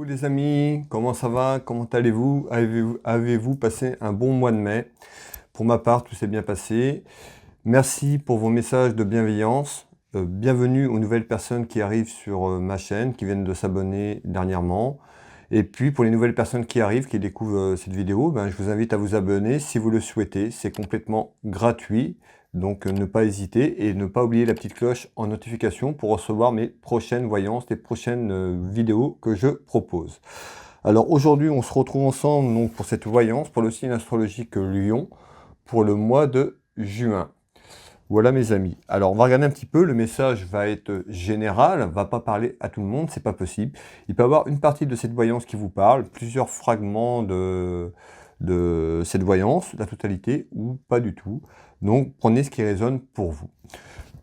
Coucou les amis, comment ça va? Comment allez-vous? Avez-vous passé un bon mois de mai? Pour ma part, tout s'est bien passé. Merci pour vos messages de bienveillance. Bienvenue aux nouvelles personnes qui arrivent sur ma chaîne, qui viennent de s'abonner dernièrement. Et puis pour les nouvelles personnes qui arrivent, qui découvrent cette vidéo, je vous invite à vous abonner si vous le souhaitez. C'est complètement gratuit. Donc ne pas hésiter et ne pas oublier la petite cloche en notification pour recevoir mes prochaines voyances, les prochaines vidéos que je propose. Alors aujourd'hui, on se retrouve ensemble donc, pour cette voyance, pour le signe astrologique Lion, pour le mois de juin. Voilà mes amis. Alors on va regarder un petit peu, le message va être général, ne va pas parler à tout le monde, c'est pas possible. Il peut y avoir une partie de cette voyance qui vous parle, plusieurs fragments de cette voyance, la totalité ou pas du tout. Donc prenez ce qui résonne pour vous.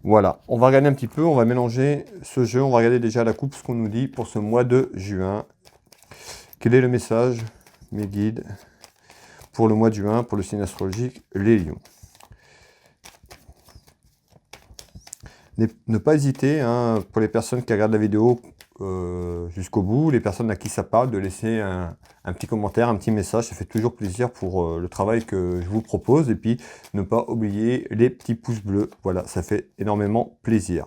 Voilà, on va regarder un petit peu, on va mélanger ce jeu, on va regarder déjà la coupe, ce qu'on nous dit pour ce mois de juin. Quel est le message, mes guides, pour le mois de juin, pour le signe astrologique, les lions? Ne pas hésiter, hein, pour les personnes qui regardent la vidéo jusqu'au bout, les personnes à qui ça parle, de laisser un petit commentaire, un petit message. Ça fait toujours plaisir pour le travail que je vous propose. Et puis, ne pas oublier les petits pouces bleus. Voilà, ça fait énormément plaisir.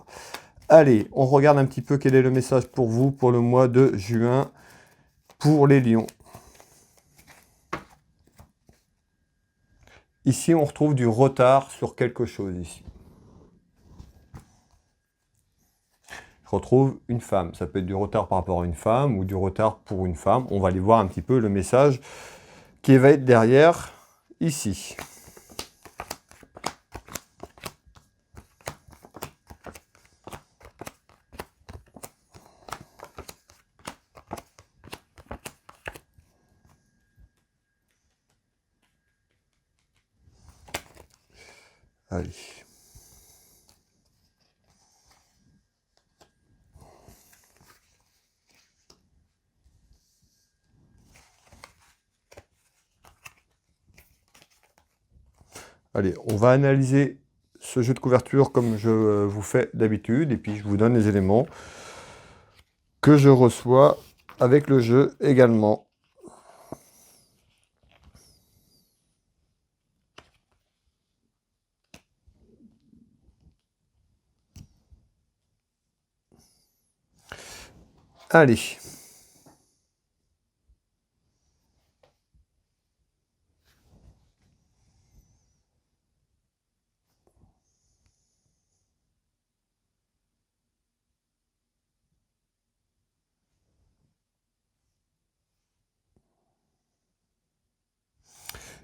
Allez, on regarde un petit peu quel est le message pour vous pour le mois de juin pour les lions. Ici, on retrouve du retard sur quelque chose ici. Je retrouve une femme. Ça peut être du retard par rapport à une femme ou du retard pour une femme. On va aller voir un petit peu le message qui va être derrière ici. Allez. Allez, on va analyser ce jeu de couverture comme je vous fais d'habitude, et puis je vous donne les éléments que je reçois avec le jeu également. Allez.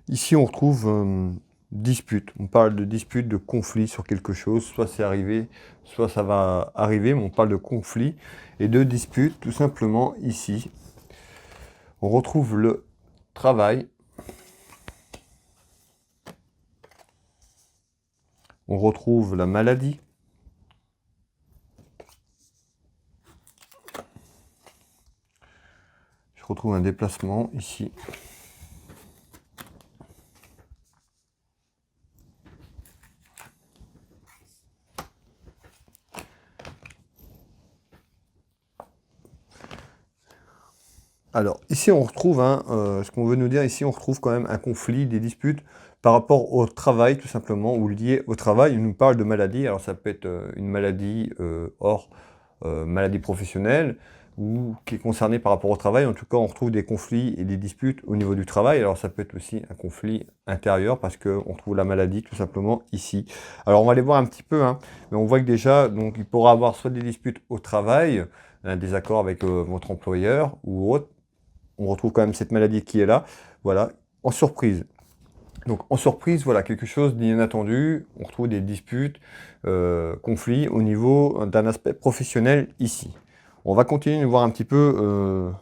Ici, on retrouve dispute. On parle de dispute, de conflit sur quelque chose. Soit c'est arrivé, soit ça va arriver, mais on parle de conflit et de dispute, tout simplement, ici. On retrouve le travail. On retrouve la maladie. Je retrouve un déplacement ici. Alors, ici, on retrouve, ce qu'on veut nous dire ici, on retrouve quand même un conflit, des disputes par rapport au travail, tout simplement, ou lié au travail. Il nous parle de maladie. Alors, ça peut être une maladie hors maladie professionnelle, ou qui est concernée par rapport au travail. En tout cas, on retrouve des conflits et des disputes au niveau du travail. Alors, ça peut être aussi un conflit intérieur, parce qu'on trouve la maladie, tout simplement, ici. Alors, on va aller voir un petit peu, mais on voit que déjà, donc, il pourra avoir soit des disputes au travail, un désaccord avec votre employeur, ou autre. On retrouve quand même cette maladie qui est là, voilà, en surprise. Donc en surprise, voilà, quelque chose d'inattendu, on retrouve des disputes, conflits au niveau d'un aspect professionnel ici. On va continuer de voir un petit peu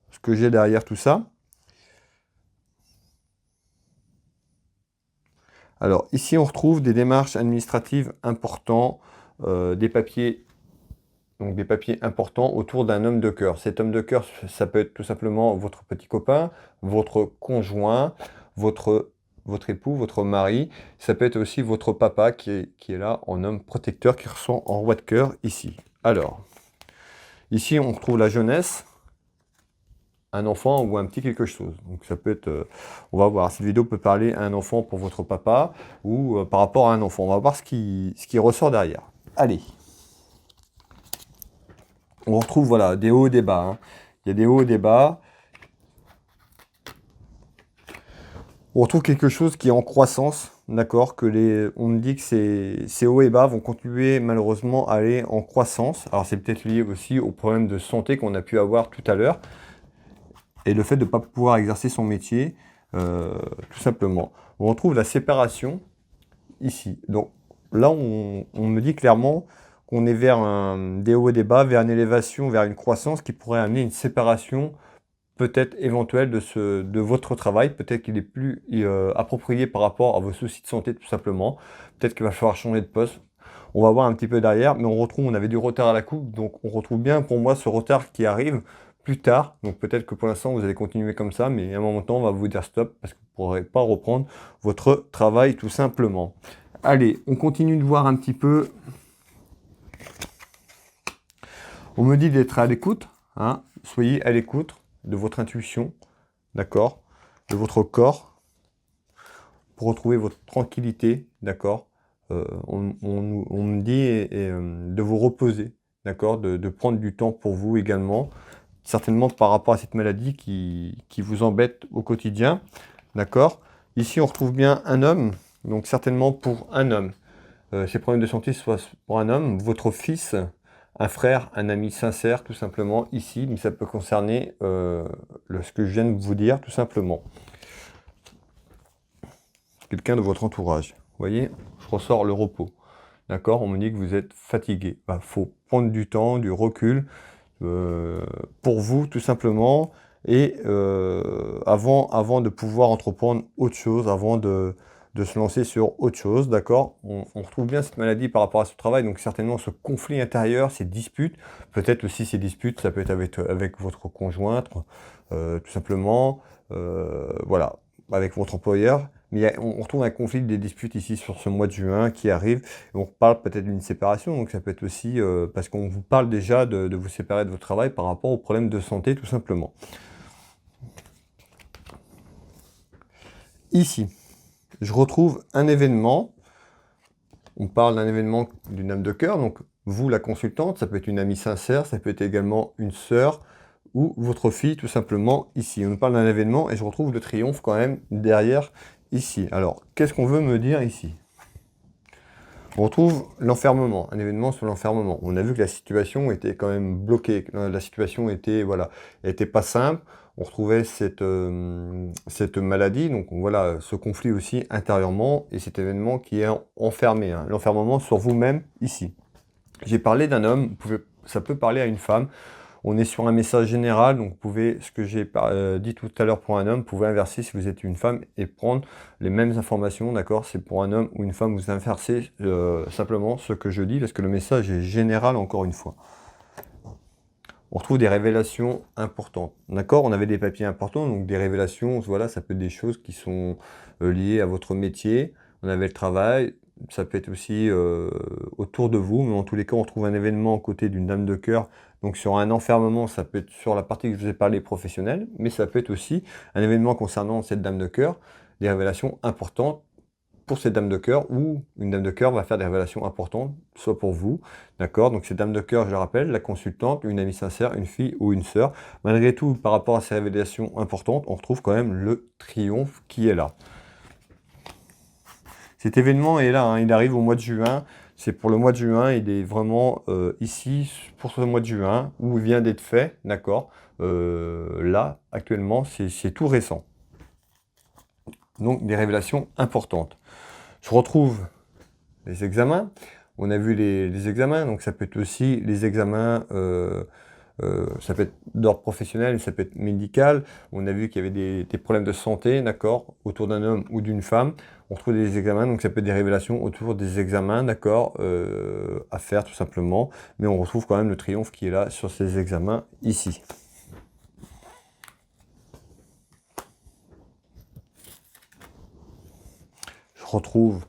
ce que j'ai derrière tout ça. Alors ici, on retrouve des démarches administratives importantes, des papiers. Donc des papiers importants autour d'un homme de cœur. Cet homme de cœur, ça peut être tout simplement votre petit copain, votre conjoint, votre époux, votre mari. Ça peut être aussi votre papa qui est là en homme protecteur, qui ressent en roi de cœur ici. Alors, ici on retrouve la jeunesse. un enfant ou un petit quelque chose. Donc ça peut être, on va voir, cette vidéo peut parler à un enfant pour votre papa ou par rapport à un enfant. On va voir ce qui ressort derrière. Allez. On retrouve, voilà, des hauts et des bas, hein. Il y a des hauts et des bas. On retrouve quelque chose qui est en croissance, d'accord, on me dit que ces hauts et bas vont continuer malheureusement à aller en croissance. Alors c'est peut-être lié aussi aux problèmes de santé qu'on a pu avoir tout à l'heure et le fait de ne pas pouvoir exercer son métier, tout simplement. On retrouve la séparation ici. Donc là, on me dit clairement qu'on est vers des hauts et des bas, vers une élévation, vers une croissance qui pourrait amener une séparation peut-être éventuelle de votre travail. Peut-être qu'il est plus approprié par rapport à vos soucis de santé, tout simplement. Peut-être qu'il va falloir changer de poste. On va voir un petit peu derrière, mais on avait du retard à la coupe, donc on retrouve bien pour moi ce retard qui arrive plus tard. Donc peut-être que pour l'instant vous allez continuer comme ça, mais à un moment donné, on va vous dire stop parce que vous ne pourrez pas reprendre votre travail tout simplement. Allez, on continue de voir un petit peu. On me dit d'être à l'écoute, hein. Soyez à l'écoute de votre intuition, d'accord, de votre corps, pour retrouver votre tranquillité, d'accord. On me dit de vous reposer, d'accord, de prendre du temps pour vous également, certainement par rapport à cette maladie qui vous embête au quotidien, d'accord. Ici, on retrouve bien un homme, donc certainement pour un homme. Ces problèmes de santé, soit pour un homme, votre fils, un frère, un ami sincère, tout simplement, ici, mais ça peut concerner ce que je viens de vous dire, tout simplement. Quelqu'un de votre entourage. Vous voyez, je ressors le repos. D'accord, on me dit que vous êtes fatigué. Il faut prendre du temps, du recul pour vous, tout simplement, et avant de pouvoir entreprendre autre chose, avant de se lancer sur autre chose, d'accord. On retrouve bien cette maladie par rapport à ce travail, donc certainement ce conflit intérieur, ces disputes, peut-être aussi ces disputes, ça peut être avec votre conjointe, tout simplement, voilà, avec votre employeur. Mais on retrouve un conflit, des disputes ici sur ce mois de juin qui arrive. Et on parle peut-être d'une séparation, donc ça peut être aussi parce qu'on vous parle déjà de vous séparer de votre travail par rapport aux problèmes de santé, tout simplement. Ici, je retrouve un événement. On parle d'un événement d'une âme de cœur, donc vous, la consultante, ça peut être une amie sincère, ça peut être également une sœur ou votre fille, tout simplement, ici. On nous parle d'un événement et je retrouve le triomphe quand même derrière ici. Alors, qu'est-ce qu'on veut me dire ici? On retrouve l'enfermement, un événement sur l'enfermement. On a vu que la situation était quand même bloquée, la situation était, voilà, était pas simple. On retrouvait cette maladie, donc voilà, ce conflit aussi intérieurement, et cet événement qui est enfermé, hein, l'enfermement sur vous-même ici. J'ai parlé d'un homme, ça peut parler à une femme. On est sur un message général, donc vous pouvez, ce que j'ai dit tout à l'heure pour un homme, vous pouvez inverser si vous êtes une femme et prendre les mêmes informations, d'accord? C'est pour un homme ou une femme, vous inversez simplement ce que je dis, parce que le message est général encore une fois. On retrouve des révélations importantes, d'accord? On avait des papiers importants, donc des révélations, voilà, ça peut être des choses qui sont liées à votre métier. On avait le travail, ça peut être aussi autour de vous, mais en tous les cas, on trouve un événement aux côtés d'une dame de cœur. Donc sur un enfermement, ça peut être sur la partie que je vous ai parlé professionnelle, mais ça peut être aussi un événement concernant cette dame de cœur, des révélations importantes pour cette dame de cœur, ou une dame de cœur va faire des révélations importantes, soit pour vous, d'accord? Donc cette dame de cœur, je le rappelle, la consultante, une amie sincère, une fille ou une sœur. Malgré tout, par rapport à ces révélations importantes, on retrouve quand même le triomphe qui est là. Cet événement est là, hein, il arrive au mois de juin. C'est pour le mois de juin, il est vraiment ici, pour ce mois de juin, où il vient d'être fait, d'accord. Là, actuellement, c'est tout récent. Donc, des révélations importantes. Je retrouve les examens. On a vu les examens, donc ça peut être aussi les examens, ça peut être d'ordre professionnel, ça peut être médical. On a vu qu'il y avait des problèmes de santé, d'accord, autour d'un homme ou d'une femme. On retrouve des examens, donc ça peut être des révélations autour des examens, d'accord, à faire tout simplement. Mais on retrouve quand même le triomphe qui est là sur ces examens ici. Je retrouve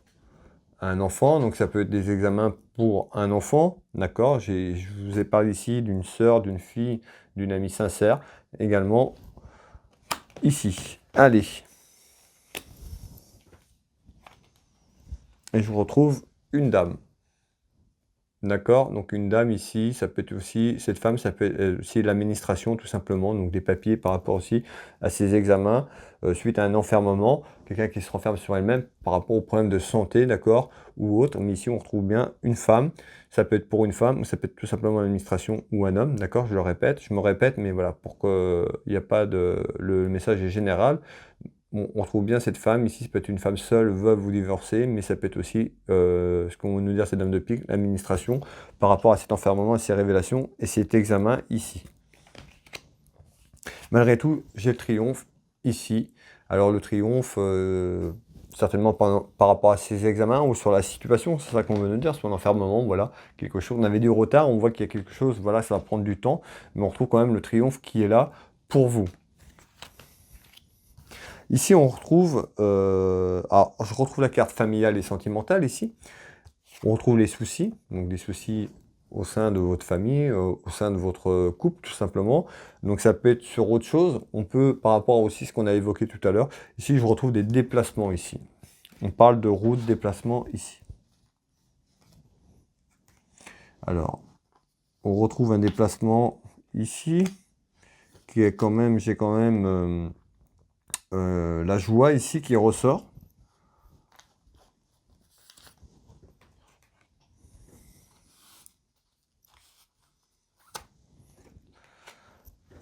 un enfant, donc ça peut être des examens pour un enfant, d'accord. Je vous ai parlé ici d'une sœur, d'une fille, d'une amie sincère, également ici. Allez. Et je vous retrouve une dame. D'accord? Donc une dame ici, ça peut être aussi, cette femme, ça peut être aussi l'administration tout simplement, donc des papiers par rapport aussi à ses examens, suite à un enfermement, quelqu'un qui se renferme sur elle-même par rapport aux problèmes de santé, d'accord? Ou autre, mais ici on retrouve bien une femme, ça peut être pour une femme, ou ça peut être tout simplement l'administration ou un homme, d'accord? Je le répète, je me répète, mais voilà, pour qu'il n'y a pas de... Le message est général. On retrouve bien cette femme, ici ça peut être une femme seule, veuve ou divorcée, mais ça peut être aussi, ce qu'on va nous dire, cette dame de pique, l'administration, par rapport à cet enfermement, à ces révélations et cet examen ici. Malgré tout, j'ai le triomphe ici. Alors le triomphe, certainement par rapport à ces examens ou sur la situation, c'est ça qu'on veut nous dire, sur l'enfermement, voilà, quelque chose. On avait du retard, on voit qu'il y a quelque chose, voilà, ça va prendre du temps, mais on retrouve quand même le triomphe qui est là pour vous. Ici, on retrouve, alors, je retrouve la carte familiale et sentimentale ici. On retrouve les soucis, donc des soucis au sein de votre famille, au sein de votre couple, tout simplement. Donc ça peut être sur autre chose. On peut, par rapport aussi à ce qu'on a évoqué tout à l'heure, ici, je retrouve des déplacements ici. On parle de route, déplacement ici. Alors, on retrouve un déplacement ici, qui est quand même, j'ai quand même la joie ici qui ressort.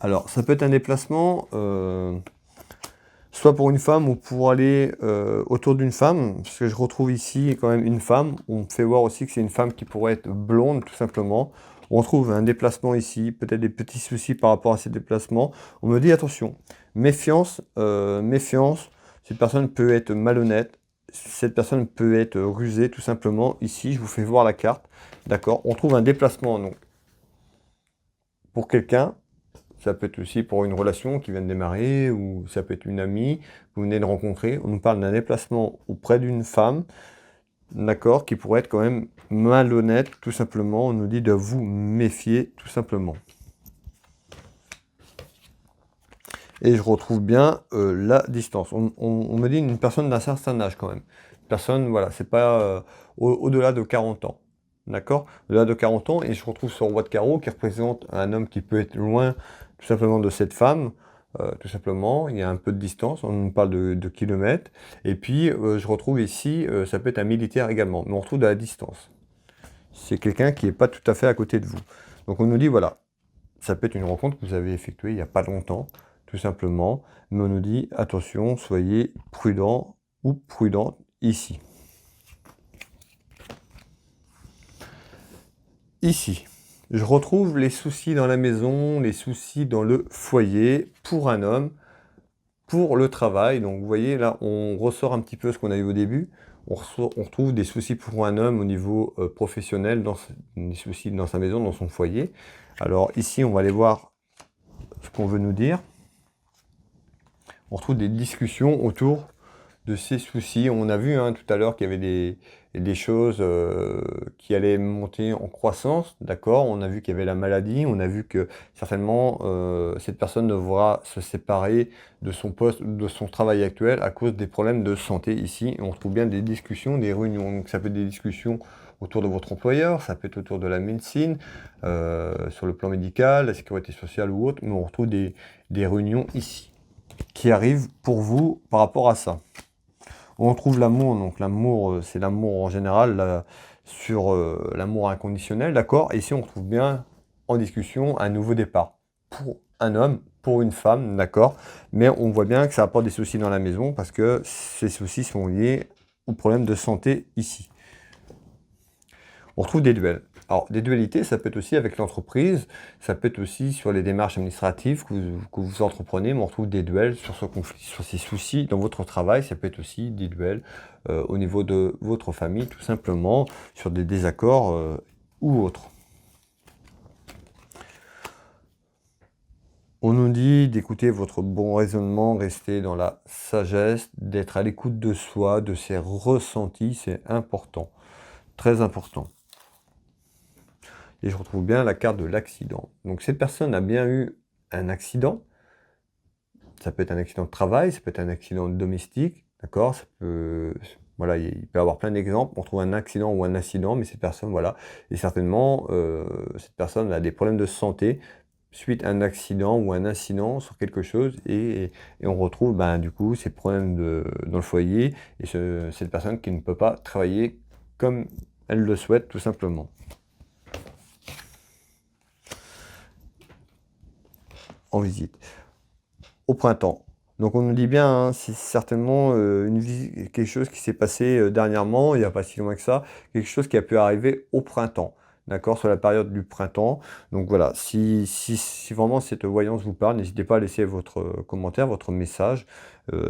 Alors, ça peut être un déplacement, soit pour une femme ou pour aller autour d'une femme, parce que je retrouve ici quand même une femme. On me fait voir aussi que c'est une femme qui pourrait être blonde, tout simplement. On trouve un déplacement ici, peut-être des petits soucis par rapport à ces déplacements. On me dit attention, méfiance, méfiance, cette personne peut être malhonnête, cette personne peut être rusée, tout simplement. Ici, je vous fais voir la carte, d'accord? On trouve un déplacement, donc, pour quelqu'un. Ça peut être aussi pour une relation qui vient de démarrer, ou ça peut être une amie que vous venez de rencontrer. On nous parle d'un déplacement auprès d'une femme, d'accord, qui pourrait être quand même malhonnête, tout simplement. On nous dit de vous méfier, tout simplement. Et je retrouve bien la distance. On me dit une personne d'un certain âge quand même. Personne, voilà, c'est pas au-delà de 40 ans. D'accord? Au-delà de 40 ans, et je retrouve ce roi de carreau qui représente un homme qui peut être loin tout simplement de cette femme. Tout simplement, il y a un peu de distance, on nous parle de kilomètres. Et puis, je retrouve ici, ça peut être un militaire également, mais on retrouve de la distance. C'est quelqu'un qui n'est pas tout à fait à côté de vous. Donc on nous dit, voilà, ça peut être une rencontre que vous avez effectuée il n'y a pas longtemps, tout simplement, mais on nous dit, attention, soyez prudent ou prudente ici. Ici, je retrouve les soucis dans la maison, les soucis dans le foyer pour un homme, pour le travail. Donc vous voyez, là, on ressort un petit peu ce qu'on a eu au début. On retrouve des soucis pour un homme au niveau professionnel, des soucis dans sa maison, dans son foyer. Alors ici, on va aller voir ce qu'on veut nous dire. On retrouve des discussions autour de ces soucis. On a vu tout à l'heure qu'il y avait des choses qui allaient monter en croissance, d'accord? On a vu qu'il y avait la maladie, on a vu que certainement cette personne devra se séparer de son poste, de son travail actuel à cause des problèmes de santé ici. Et on retrouve bien des discussions, des réunions. Donc ça peut être des discussions autour de votre employeur, ça peut être autour de la médecine, sur le plan médical, la sécurité sociale ou autre, mais on retrouve des réunions ici qui arrivent pour vous par rapport à ça. On trouve l'amour, donc l'amour, c'est l'amour en général, sur l'amour inconditionnel, d'accord? Et ici, on trouve bien en discussion un nouveau départ pour un homme, pour une femme, d'accord? Mais on voit bien que ça apporte des soucis dans la maison parce que ces soucis sont liés aux problèmes de santé ici. On retrouve des duels. Alors, des dualités, ça peut être aussi avec l'entreprise, ça peut être aussi sur les démarches administratives que vous entreprenez, mais on retrouve des duels sur ce conflit, sur ces soucis dans votre travail, ça peut être aussi des duels au niveau de votre famille, tout simplement, sur des désaccords ou autres. On nous dit d'écouter votre bon raisonnement, rester dans la sagesse, d'être à l'écoute de soi, de ses ressentis, c'est important, très important. Et je retrouve bien la carte de l'accident. Donc cette personne a bien eu un accident ça peut être un accident de travail, ça peut être un accident domestique, d'accord? Voilà, il peut y avoir plein d'exemples. On trouve un accident ou un incident, mais cette personne, voilà, et certainement, cette personne a des problèmes de santé suite à un accident ou un incident sur quelque chose et on retrouve, ben, du coup, ces problèmes dans le foyer et cette personne qui ne peut pas travailler comme elle le souhaite, tout simplement. En visite. Au printemps. Donc on nous dit bien, hein, c'est certainement quelque chose qui s'est passé dernièrement, il n'y a pas si loin que ça, quelque chose qui a pu arriver au printemps, d'accord, sur la période du printemps. Donc voilà, si vraiment cette voyance vous parle, n'hésitez pas à laisser votre commentaire, votre message.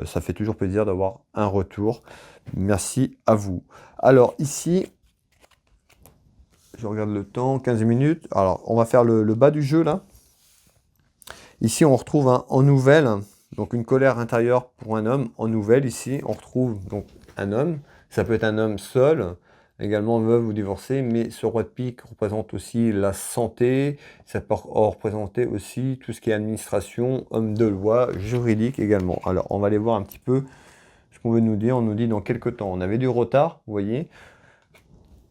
Ça fait toujours plaisir d'avoir un retour. Merci à vous. Alors ici, je regarde le temps, 15 minutes. Alors on va faire le bas du jeu là. Ici, on retrouve en nouvelle, donc une colère intérieure pour un homme. En nouvelle, ici, on retrouve donc un homme. Ça peut être un homme seul, également veuve ou divorcé, mais ce roi de pique représente aussi la santé. Ça peut représenter aussi tout ce qui est administration, homme de loi, juridique également. Alors, on va aller voir un petit peu ce qu'on veut nous dire. On nous dit dans quelques temps. On avait du retard, vous voyez.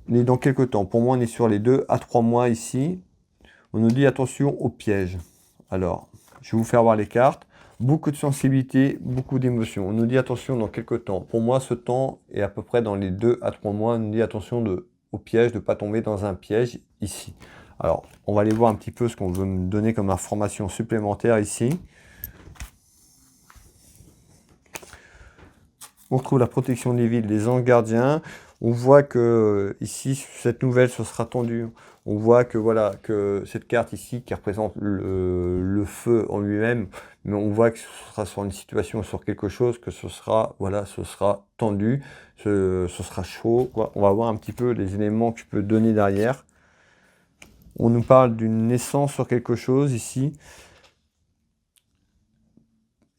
Mais dans quelques temps. Pour moi, on est sur les 2 à 3 mois ici. On nous dit attention aux pièges. Alors, je vais vous faire voir les cartes. Beaucoup de sensibilité, beaucoup d'émotions. On nous dit attention dans quelques temps. Pour moi, ce temps est à peu près dans les 2 à 3 mois. On nous dit attention au piège, de ne pas tomber dans un piège ici. Alors, on va aller voir un petit peu ce qu'on veut me donner comme information supplémentaire ici. On retrouve la protection des villes, les anges gardiens. On voit que ici, cette nouvelle se sera tendue. On voit que voilà, que cette carte ici qui représente le feu en lui-même, mais on voit que ce sera sur une situation, sur quelque chose, que ce sera, voilà, ce sera tendu, ce sera chaud, quoi. On va voir un petit peu les éléments que je peux donner derrière. On nous parle d'une naissance sur quelque chose ici.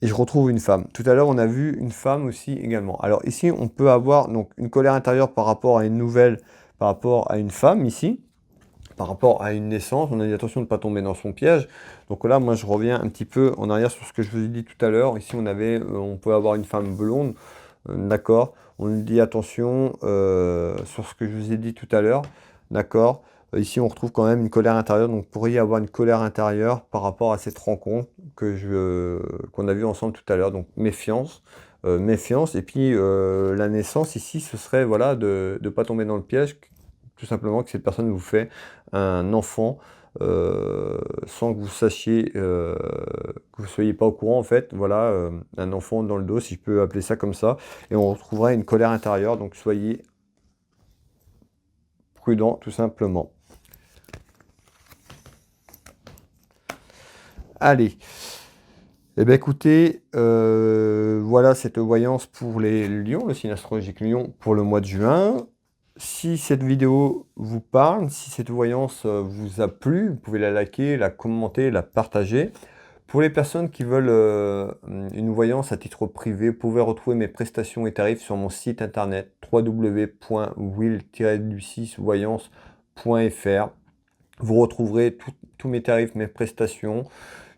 Et je retrouve une femme. Tout à l'heure, on a vu une femme aussi également. Alors ici, on peut avoir donc une colère intérieure par rapport à une nouvelle, par rapport à une femme ici, par rapport à une naissance. On a dit attention de ne pas tomber dans son piège. Donc là, moi, je reviens un petit peu en arrière sur ce que je vous ai dit tout à l'heure. Ici, on peut avoir une femme blonde, d'accord. On nous dit attention sur ce que je vous ai dit tout à l'heure, d'accord. Ici, on retrouve quand même une colère intérieure, donc pourrait y avoir une colère intérieure par rapport à cette rencontre qu'on a vue ensemble tout à l'heure. Donc méfiance, méfiance. Et puis la naissance ici, ce serait voilà de ne pas tomber dans le piège, tout simplement que cette personne vous fait un enfant sans que vous sachiez, que vous ne soyez pas au courant en fait. Voilà, un enfant dans le dos, si je peux appeler ça comme ça. Et on retrouverait une colère intérieure, donc soyez prudent tout simplement. Allez, eh bien écoutez, voilà cette voyance pour les lions, le signe astrologique lion pour le mois de juin. Si cette vidéo vous parle, si cette voyance vous a plu, vous pouvez la liker, la commenter, la partager. Pour les personnes qui veulent une voyance à titre privé, vous pouvez retrouver mes prestations et tarifs sur mon site internet www.will-6voyance.fr. Vous retrouverez tous mes tarifs, mes prestations.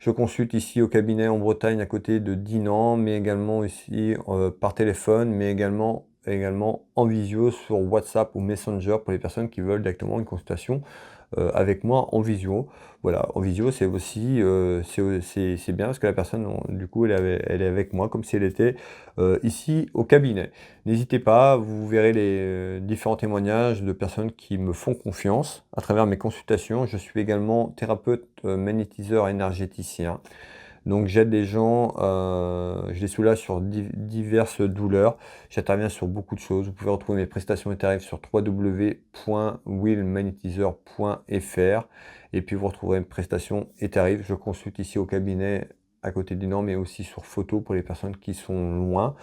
Je consulte ici au cabinet en Bretagne à côté de Dinan, mais également ici par téléphone, mais également en visio sur WhatsApp ou Messenger pour les personnes qui veulent directement une consultation avec moi en visio. Voilà, en visio c'est aussi c'est bien parce que la personne du coup elle est avec moi comme si elle était ici au cabinet. N'hésitez pas, vous verrez les différents témoignages de personnes qui me font confiance à travers mes consultations. Je suis également thérapeute magnétiseur énergéticien. Donc j'aide les gens, je les soulage sur diverses douleurs. J'interviens sur beaucoup de choses. Vous pouvez retrouver mes prestations et tarifs sur www.willmagnétiseur.fr. Et puis vous retrouverez mes prestations et tarifs. Je consulte ici au cabinet à côté du Nord, mais aussi sur photo pour les personnes qui sont loin.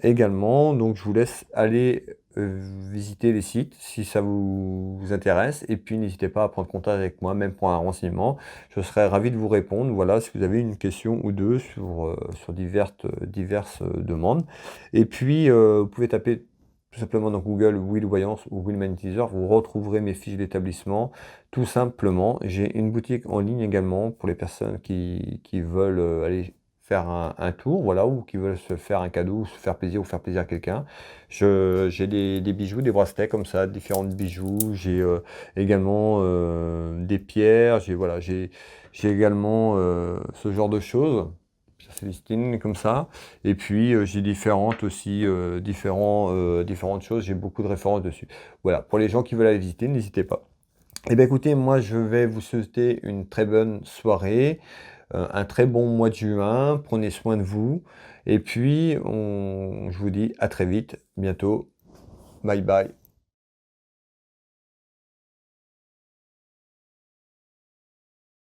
Également, donc je vous laisse aller visiter les sites si ça vous intéresse et puis n'hésitez pas à prendre contact avec moi même pour un renseignement, je serais ravi de vous répondre. Voilà, si vous avez une question ou deux sur diverses demandes et puis vous pouvez taper tout simplement dans Google Will Voyance ou Will Magnétiseur, vous retrouverez mes fiches d'établissement tout simplement. J'ai une boutique en ligne également pour les personnes qui veulent aller faire un tour, voilà, ou qui veulent se faire un cadeau, ou se faire plaisir, ou faire plaisir à quelqu'un. J'ai des bijoux, des bracelets comme ça, différents bijoux. J'ai également des pierres. Voilà, j'ai également ce genre de choses. Ça, c'est Célestine, comme ça. Et puis, j'ai différentes aussi, différentes choses. J'ai beaucoup de références dessus. Voilà, pour les gens qui veulent aller visiter, n'hésitez pas. Eh bien, écoutez, moi, je vais vous souhaiter une très bonne soirée, un très bon mois de juin. Prenez soin de vous. Et puis, je vous dis à très vite, bientôt. Bye bye.